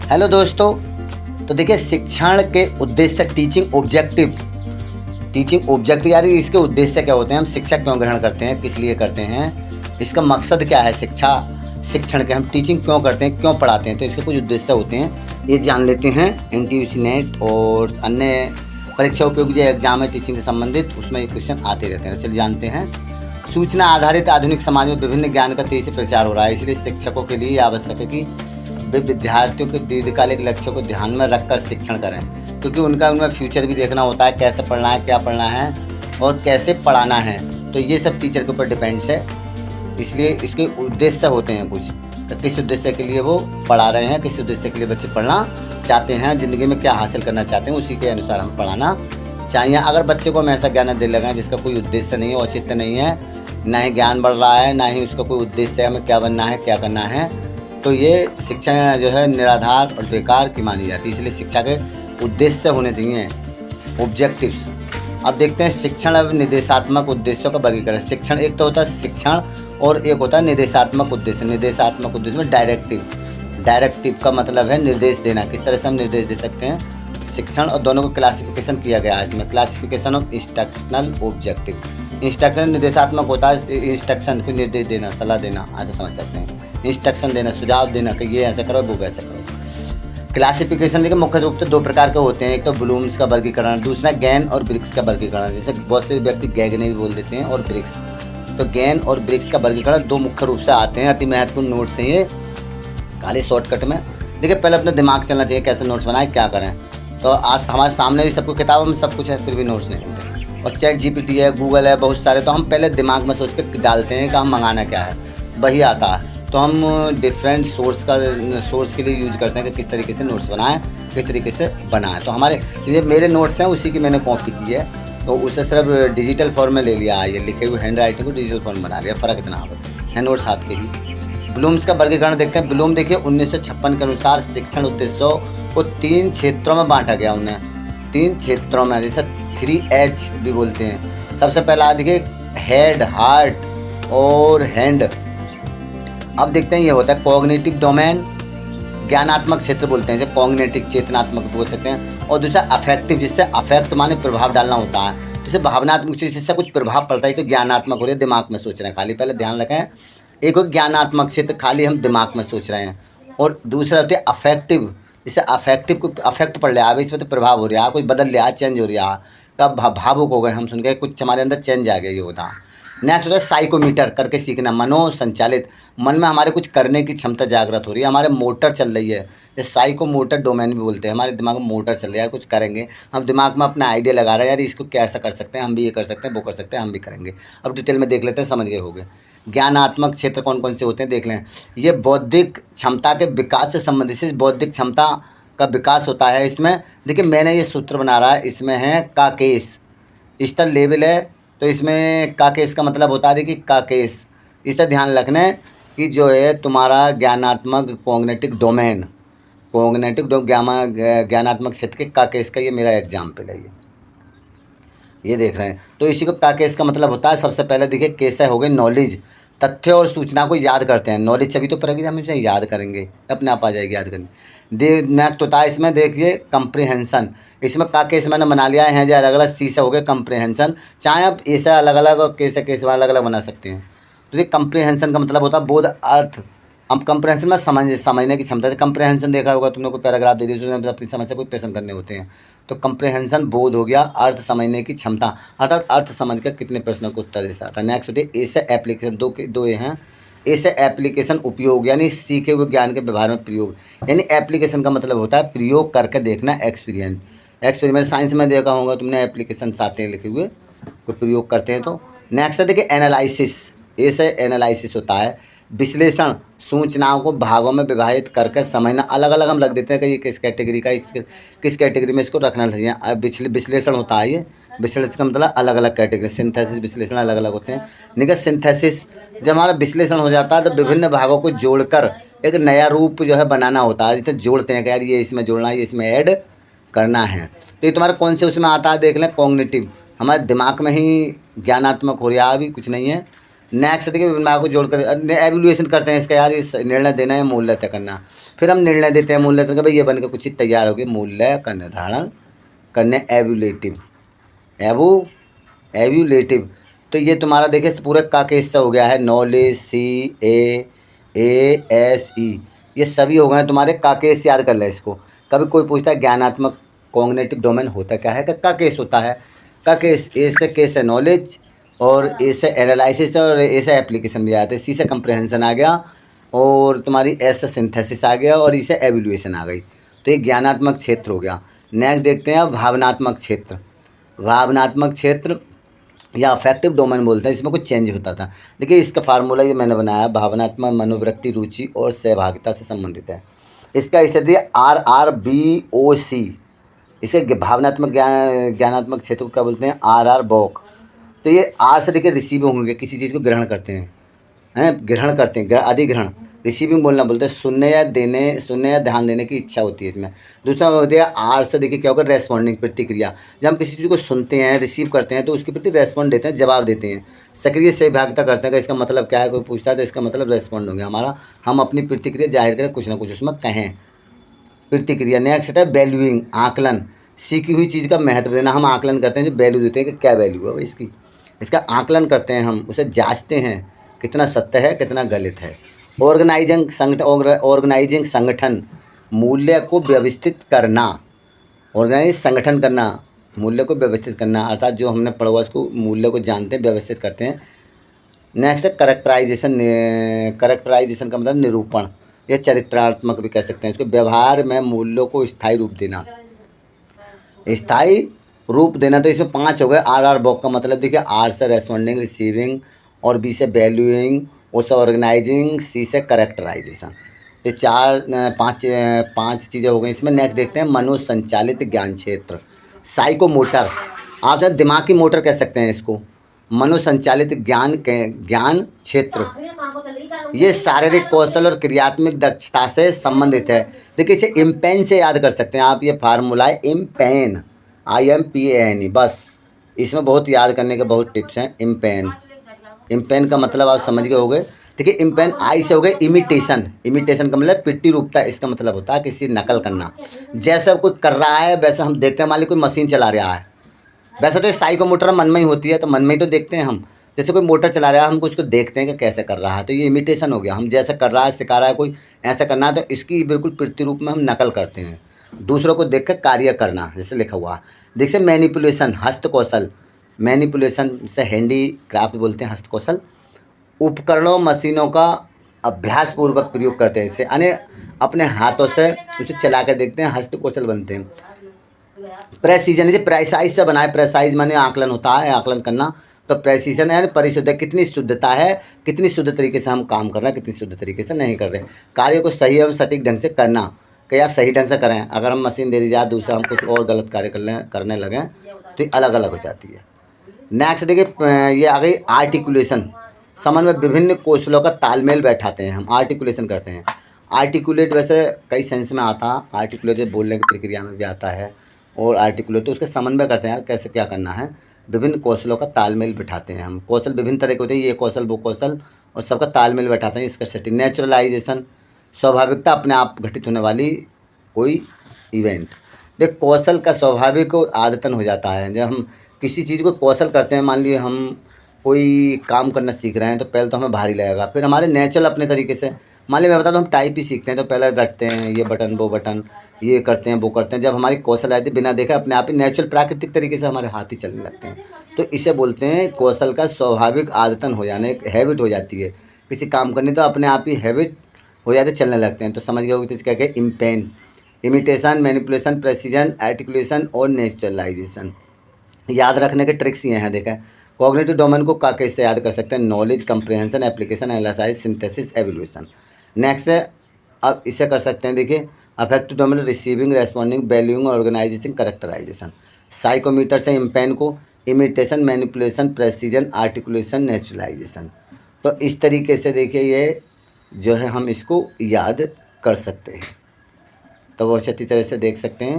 Hello दोस्तों। तो देखिए, शिक्षण के उद्देश्य टीचिंग ऑब्जेक्टिव यार इसके उद्देश्य क्या होते हैं, हम शिक्षा क्यों ग्रहण करते हैं, किस लिए करते हैं, इसका मकसद क्या है, शिक्षण के हम टीचिंग क्यों करते हैं, क्यों पढ़ाते हैं, तो इसके कुछ उद्देश्य होते हैं, ये जान लेते हैं। एनटीयूसी नेट और अन्य परीक्षा उपयोगी जो एग्जाम है टीचिंग से संबंधित, उसमें ये क्वेश्चन आते रहते हैं। चलिए जानते हैं। सूचना आधारित आधुनिक समाज में विभिन्न ज्ञान का तेजी से प्रचार हो रहा है, इसलिए शिक्षकों के लिए आवश्यक है कि वे विद्यार्थियों के दीर्घकालिक लक्ष्यों को ध्यान में रखकर शिक्षण करें, क्योंकि उनमें फ्यूचर भी देखना होता है, कैसे पढ़ना है, क्या पढ़ना है और कैसे पढ़ाना है, तो ये सब टीचर के ऊपर डिपेंड्स है। इसलिए इसके उद्देश्य होते हैं कुछ, तो किस उद्देश्य के लिए वो पढ़ा रहे हैं, किस उद्देश्य के लिए बच्चे पढ़ना चाहते हैं, ज़िंदगी में क्या हासिल करना चाहते हैं, उसी के अनुसार हम पढ़ाना चाहिए। अगर बच्चे को हम ऐसा ज्ञान दे लगाएं जिसका कोई उद्देश्य नहीं है, औचित्य नहीं है, ना ही ज्ञान बढ़ रहा है, ना ही उसका कोई उद्देश्य है, हमें क्या बनना है, क्या करना है, तो ये शिक्षा जो है निराधार और बेकार की मानी जाती है। इसलिए शिक्षा के उद्देश्य होने चाहिए, ऑब्जेक्टिव्स। अब देखते हैं शिक्षण और निर्देशात्मक उद्देश्यों का वर्गीकरण। शिक्षण एक तो होता है शिक्षण और एक होता है निर्देशात्मक उद्देश्य। निर्देशात्मक उद्देश्य में डायरेक्टिव का मतलब है निर्देश देना, किस तरह से हम निर्देश दे सकते हैं शिक्षण, और दोनों को क्लासिफिकेशन किया गया है इसमें, classification of instructional objective. Instruction निर्देशात्मक होता है, इंस्ट्रक्शन फिर निर्देश देना, सलाह देना, ऐसा समझ सकते हैं। इंस्ट्रक्शन देना, सुझाव देना कि ये ऐसा करो, वो वैसा करो। क्लासिफिकेशन देखिए मुख्य रूप से दो प्रकार के होते हैं, एक तो ब्लूम्स का वर्गीकरण, दूसरा गैन और ब्रिक्स का वर्गीकरण। जैसे बहुत से व्यक्ति गैगने भी बोल देते हैं और ब्रिक्स, तो गैन और ब्रिक्स का वर्गीकरण दो मुख्य रूप से आते हैं। अति महत्वपूर्ण नोट्स हैं ये, खाली शॉर्टकट में देखिए, पहले अपने दिमाग चलना चाहिए कैसे नोट्स बनाए, क्या करें। तो आज हमारे सामने भी सबको किताबों में सब कुछ है, फिर भी नोट्स नहीं मिलते, और चैट जीपीटी है, गूगल है, बहुत सारे, तो हम पहले दिमाग में सोच के डालते हैं कि हम मंगाना क्या है, वही आता है। तो हम डिफरेंट सोर्स के लिए यूज करते हैं कि किस तरीके से नोट्स बनाएं, किस तरीके से बनाएं। तो हमारे ये मेरे नोट्स हैं, उसी की मैंने कॉपी की है, तो उससे सिर्फ डिजिटल फॉर्म में ले लिया है, ये लिखे हुए हैंड राइटिंग को डिजिटल फॉर्म बना लिया, फ़र्क इतना बस है, नोट्स साथ के ही। ब्लूम्स का वर्गीकरण देखते हैं। ब्लूम देखिए 1956 के अनुसार शिक्षण उद्देश्यों को 3 क्षेत्रों में बांटा गया, उन्हें 3 क्षेत्रों में, जैसे 3H भी बोलते हैं। सबसे पहला देखिए हेड, हार्ट और हैंड। अब देखते हैं ये होता है कॉग्निटिव डोमेन, ज्ञानात्मक क्षेत्र बोलते हैं, जैसे कॉग्निटिव चेतनात्मक बोल सकते हैं, और दूसरा अफेक्टिव, जिससे अफेक्ट माने प्रभाव डालना होता है, जैसे भावनात्मक जिससे कुछ प्रभाव पड़ता है, तो ज्ञानात्मक हो रही है, दिमाग में सोच रहे हैं खाली, पहले ध्यान रखें। एक हो ज्ञानात्मक क्षेत्र, खाली हम दिमाग में सोच रहे हैं, और दूसरा होता है अफेक्टिव, जिससे अफेक्टिव को अफेक्ट पड़ रहा है, इसमें तो प्रभाव हो रहा है, कुछ बदल रहा है, चेंज हो रहा है, कब भावुक हो गए हम सुन के, कुछ हमारे अंदर चेंज आ गया, ये होता है। नेक्स्ट होता है साइकोमीटर, करके सीखना, मनो संचालित, मन में हमारे कुछ करने की क्षमता जागृत हो रही है, हमारे मोटर चल रही है, ये साइकोमोटर डोमेन भी बोलते हैं, हमारे दिमाग में मोटर चल रही है, यार कुछ करेंगे, हम दिमाग में अपना आइडिया लगा रहे हैं, यार इसको कैसा कर सकते हैं, हम भी ये कर सकते हैं, वो कर सकते हैं, हम भी करेंगे। अब डिटेल में देख लेते हैं, समझ गए होंगे। ज्ञानात्मक क्षेत्र कौन कौन से होते हैं देख लें। ये बौद्धिक क्षमता के विकास से संबंधित, बौद्धिक क्षमता का विकास होता है इसमें। देखिए मैंने ये सूत्र बना रहा है, इसमें है का केस, स्तर लेवल है, तो इसमें का केस का मतलब होता है, देखिए का केस, इसे ध्यान रखना है कि जो है तुम्हारा ज्ञानात्मक कॉग्निटिव डोमेन, ज्ञानात्मक क्षेत्र के का केस का, ये मेरा एग्जाम्पल है, ये देख रहे हैं। तो इसी को का केस का मतलब होता है, सबसे पहले देखिए केस हो गए नॉलेज, तथ्य और सूचना को याद करते हैं, नॉलेज सभी तो पड़ेगी, हम इसे याद करेंगे, अपने आप आ जाएगी याद करने। नेक्स्ट होता है इसमें देखिए कंप्रीहेंशन, इसमें का केस मैंने बना लिया है, जो अलग अलग सी से हो गए कंप्रीहेंशन, चाहे आप ऐसे अलग अलग और केस अलग अलग बना सकते हैं। तो ये कंप्रीहेंशन का मतलब होता है बोध, अर्थ। हम कंप्रहेंशन में समझने की क्षमता, से कंप्रहेंशन देखा होगा तुमने, कोई पैराग्राफ दे दिया उसमें अपनी समझ से कोई प्रश्न करने होते हैं, तो कंप्रहेंशन बोध हो गया, अर्थ समझने की क्षमता, अर्थात अर्थ समझ कर कितने प्रश्नों को उत्तर जैसा आता है। नेक्स्ट होती है ऐसे एप्लीकेशन, दो ये हैं, ऐसे एप्लीकेशन उपयोग, यानी सीखे हुए ज्ञान के व्यवहार में प्रयोग, यानी एप्लीकेशन का मतलब होता है प्रयोग करके देखना, एक्सपेरिमेंट साइंस में देखा होगा तुमने, एप्लीकेशन आते हैं लिखे हुए, कोई प्रयोग करते हैं तो। नेक्स्ट है देखिए एनालिसिस, ऐसे एनालिसिस होता है विश्लेषण, सूचनाओं को भागों में विभाजित करके समझना, अलग अलग हम रख देते हैं कि ये किस कैटेगरी का, किस कैटेगरी में इसको रखना चाहिए। अब विश्लेषण होता है, ये विश्लेषण का मतलब अलग अलग कैटेगरी, सिंथेसिस, विश्लेषण अलग अलग होते हैं। लेकिन सिंथेसिस जब हमारा विश्लेषण हो जाता है तो विभिन्न भागों को जोड़कर एक नया रूप जो है बनाना होता है, जिसे जोड़ते हैं कि यार ये इसमें जोड़ना है, ये इसमें ऐड करना है। तो ये तुम्हारा कौन से उसमें आता है देख लें, कॉग्निटिव, हमारे दिमाग में ही ज्ञानात्मक हो रहा है, अभी कुछ नहीं है, नेक्स्ट देखिए दिमाग को जोड़कर एवेल्युएशन करते हैं इसका, यार इस निर्णय देना है, मूल्य तय करना। फिर हम निर्णय देते हैं, मूल्य तय, भाई ये बनकर कुछ चीज़ तैयार होगी, मूल्य का निर्धारण करने, एवुलेटिव। तो ये तुम्हारा देखिए पूरे का केस से हो गया है, नॉलेज, CAASE, ये सभी हो गए तुम्हारे का केस। याद कर ले इसको। कभी कोई पूछता है ज्ञानात्मक कॉग्निटिव डोमेन होता क्या है, का केस होता है। का केस, ए से केस है नॉलेज, और ए से एनालिसिस, और ए से एप्लीकेशन भी आते हैं, सी से कंप्रहेंशन आ गया, और तुम्हारी एस से सिंथेसिस आ गया, और ई से एवेल्युएशन आ गई। तो ये ज्ञानात्मक क्षेत्र हो गया। नेक्स्ट देखते हैं अब भावनात्मक क्षेत्र। भावनात्मक क्षेत्र या अफेक्टिव डोमेन बोलते हैं, इसमें कुछ चेंज होता था। देखिए इसका फार्मूला ये मैंने बनाया, भावनात्मक मनोवृत्ति, रुचि और सहभागिता से संबंधित है। इसका इसे दिए RRBOC। इसे भावनात्मक ज्ञानात्मक क्षेत्र को क्या बोलते हैं, RR BOC। तो ये आर से देखिए रिसीविंग होंगे, किसी चीज़ को ग्रहण करते हैं, ग्रहण करते हैं, अधिग्रहण, रिसीविंग बोलना बोलते हैं, सुनने या ध्यान देने की इच्छा होती है इसमें। दूसरा होता है आर से देखिए क्या होगा, रेस्पॉन्डिंग, प्रतिक्रिया। जब हम किसी चीज़ को सुनते हैं, रिसीव करते हैं, तो उसके प्रति रेस्पॉन्ड देते हैं, जवाब देते हैं। सक्रिय सहभागिता करते हैं, इसका मतलब क्या है, कोई पूछता है तो इसका मतलब रेस्पॉन्ड हो गया हमारा, हम अपनी प्रतिक्रिया जाहिर करें, कुछ ना कुछ उसमें कहें, प्रतिक्रिया। नेक्स्ट है वैल्यूइंग, आकलन, सीखी हुई चीज़ का महत्व देना। हम आकलन करते हैं, जो वैल्यू देते हैं कि क्या वैल्यू है भाई इसकी, इसका आकलन करते हैं हम, उसे जांचते हैं कितना सत्य है, कितना गलत है। ऑर्गेनाइजिंग संगठन, मूल्य को व्यवस्थित करना, ऑर्गेनाइज संगठन करना, मूल्य को व्यवस्थित करना, अर्थात जो हमने पढ़ा हुआ उसको मूल्य को जानते हैं, व्यवस्थित करते हैं। नेक्स्ट है करेक्टराइजेशन। करेक्टराइजेशन का मतलब निरूपण, या चरित्रात्मक भी कह सकते हैं इसको। व्यवहार में मूल्यों को स्थायी रूप देना, स्थायी रूप देना। तो इसमें 5 हो गए। RR BOC का मतलब देखिए, R से रेस्पॉन्डिंग, रिसीविंग, और B से वैल्यूइंग, O से ऑर्गेनाइजिंग, C से करेक्टराइजेशन। ये 5 चीज़ें हो गई इसमें। नेक्स्ट देखते हैं मनोसंचालित ज्ञान क्षेत्र, साइकोमोटर, आप जरा दिमाग की मोटर कह सकते हैं इसको। मनोसंचालित ज्ञान क्षेत्र, ये शारीरिक कौशल और क्रियात्मक दक्षता से संबंधित है। देखिए इसे इम्पेन से याद कर सकते हैं आप, ये फार्मूला है इम्पेन, IMPAN। बस इसमें बहुत याद करने के बहुत टिप्स हैं। इम्पेन का मतलब आप समझ गए होंगे। देखिए इम्पेन, आई से हो गए इमिटेशन। इमिटेशन का मतलब पिट्टी रूपता, इसका मतलब होता है किसी नकल करना। जैसा कोई कर रहा है वैसा हम देखते हैं, मान लीजिए कोई मशीन चला रहा है, वैसे तो साइकोमोटर मन में ही होती है, तो मन में ही तो देखते हैं हम। जैसे कोई मोटर चला रहा है, हम उसको देखते हैं कि कैसे कर रहा है, तो ये इमिटेशन हो गया। हम जैसे कर रहा है, सिखा रहा है कोई ऐसा करना है, तो इसकी बिल्कुल प्रतिरूप में हम नकल करते हैं। दूसरों को देख कर कार्य करना, जैसे लिखा हुआ। जैसे मैनिपुलेशन, हस्तकौशल, मैनिपुलेशन से हैंडीक्राफ्ट बोलते हैं, हस्तकौशल। उपकरणों, मशीनों का अभ्यास पूर्वक प्रयोग करते हैं, इसे यानी अपने हाथों से उसे चला कर देखते हैं, हस्तकौशल बनते हैं। प्रेसिजन, जैसे प्रेसाइज से बनाए, प्रेसाइज माने आकलन होता है, आकलन करना। तो प्रेसिजन है परिशुद्ध, कितनी शुद्धता है, कितनी शुद्ध तरीके से हम काम कर रहे हैं, कितनी शुद्ध तरीके से नहीं कर रहे। कार्य को सही एवं सटीक ढंग से करना, कि यार सही ढंग से करें। अगर हम मशीन दे दी जाए, दूसरा हम कुछ और गलत कार्य करने लगें, तो ये अलग अलग हो जाती है। नेक्स्ट देखिए ये आ गई आर्टिकुलेशन, समन्वय, विभिन्न कौशलों का तालमेल बैठाते हैं हम, आर्टिकुलेशन करते हैं। आर्टिकुलेट वैसे कई सेंस में आता है, आर्टिकुलेट बोलने की प्रक्रिया में भी आता है, और आर्टिकुलेट तो उसके समन्वय करते हैं, यार कैसे क्या करना है। विभिन्न कौशलों का तालमेल बिठाते हैं हम। कौशल विभिन्न तरह के होते हैं, ये कौशल वो कौशल, और सबका तालमेल बैठाते हैं, इसका सेटिंग। नेचुरलाइजेशन, स्वाभाविकता, अपने आप घटित होने वाली कोई इवेंट। देख कौशल का स्वाभाविक और आदतन हो जाता है। जब हम किसी चीज़ को कौशल करते हैं, मान लीजिए हम कोई काम करना सीख रहे हैं, तो पहले तो हमें भारी लगेगा, फिर हमारे नेचुरल अपने तरीके से। मान लीजिए मैं बता दूँ, हम टाइप ही सीखते हैं, तो पहले रटते हैं, ये बटन वो बटन, ये करते हैं वो करते हैं। जब हमारी कौशल आती है, बिना देखे अपने आप ही नेचुरल प्राकृतिक तरीके से हमारे हाथ ही चलने लगते हैं। तो इसे बोलते हैं कौशल का स्वाभाविक आदतन हो जाना, एक हैबिट हो जाती है किसी काम करने, तो अपने आप ही हैबिट हो जाते, चलने लगते हैं। तो समझ गए होगे, तो इसका क्या है, इम्पेन, इमिटेशन, मैनिपुलेशन, प्रेसिजन, आर्टिकुलेशन और नेचुरलाइजेशन। याद रखने के ट्रिक्स ये हैं, देखें। कॉग्निटिव डोमेन को का कैसे याद कर सकते हैं, knowledge, comprehension, application, analysis, synthesis, evaluation. Next है, अब इसे कर सकते हैं, देखिए affective domain, receiving, responding, valuing, organisation, characterisation. Psychomotor से इम्पेन को, imitation, manipulation, precision, articulation, naturalisation. तो इस तरीके से देखिए ये जो है हम इसको याद कर सकते हैं। तो वो अच्छी तरह से देख सकते हैं।